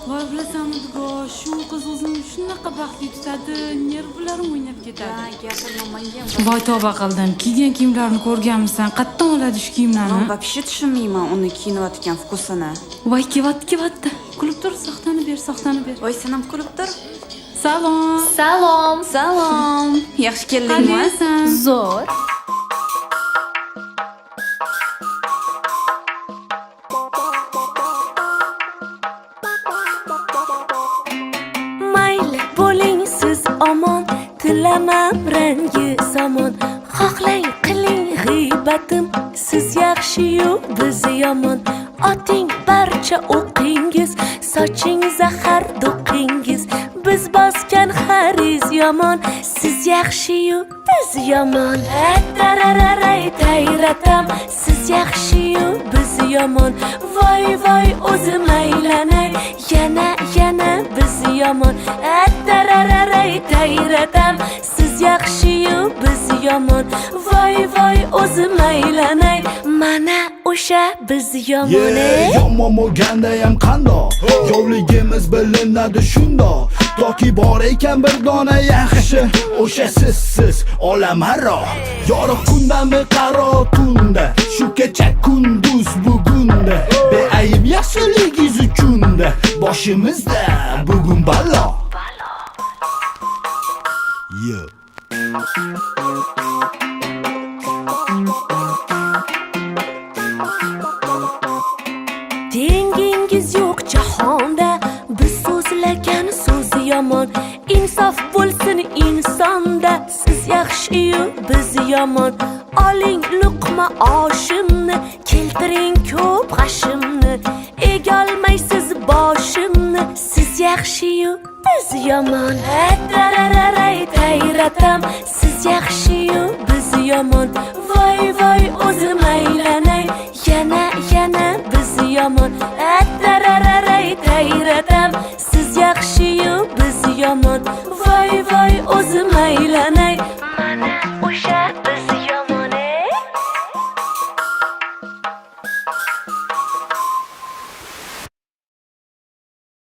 Voy bilasanmi Dugo, shu qiz o'zini shunaqa baxtli tutadi, nervlarim o'ynab ketadi. Gapirma menga. Voy tavba qildim. Kiygan kiyimlarni ko'rganmisan? Qayerdan oladi shu kiyimlarni? Вообще tushunmayman uni kiyinayotgan vkusini. Voy kevatdi. Kulib tur, soxtani ber. Voy sanam kulib tur. Salom. Salom. Yaxshi keldingmi? Qaniysan? Zo'r. Mayli bo'ling siz omon, tilamam rangi zamon. Xohlang qiling g'iybatim, siz yaxshi-yu biz yomon. Oting barcha o'qingiz, soching zahar do'qingiz. Biz bosgan xariz yomon, siz yaxshi-yu biz yomon. Tarararay tayratam, siz yaxshi-yu biz yomon. Voy o'zim aylanay, yana biz yomon. Tarararay tayratam, siz yaxshi-yu biz yomon. Voy o'zim aylanay, mana o'sha biz yomon. Yomon bo'lgandayam qandoq, yovligimiz bilinadi shundoq. Toki bor ekan bir dona yaxshi, o'sha siz olamaro. Yorug' kundami qaro tunda, shu kecha kunduz bugunda. Beayb yaxshiligingiz uchunda, boshimizda bugun balo. Tengingiz yo'q jahonda, biz so'zlagan so'z yomon. Insof bo'lsin insonda, siz yaxshi-yu biz yomon. Oling luqma oshimni, keltiring ko'p g'ashimni. Egolmaysiz boshimni, siz yaxshi-yu biz yomon. Tarararay tayratam, siz yaxshi-yu biz yomon. Voy o'zim aylanay, yana biz yomon. Tarararay tayratam, siz yaxshi-yu biz yomon. Voy o'zim aylanay,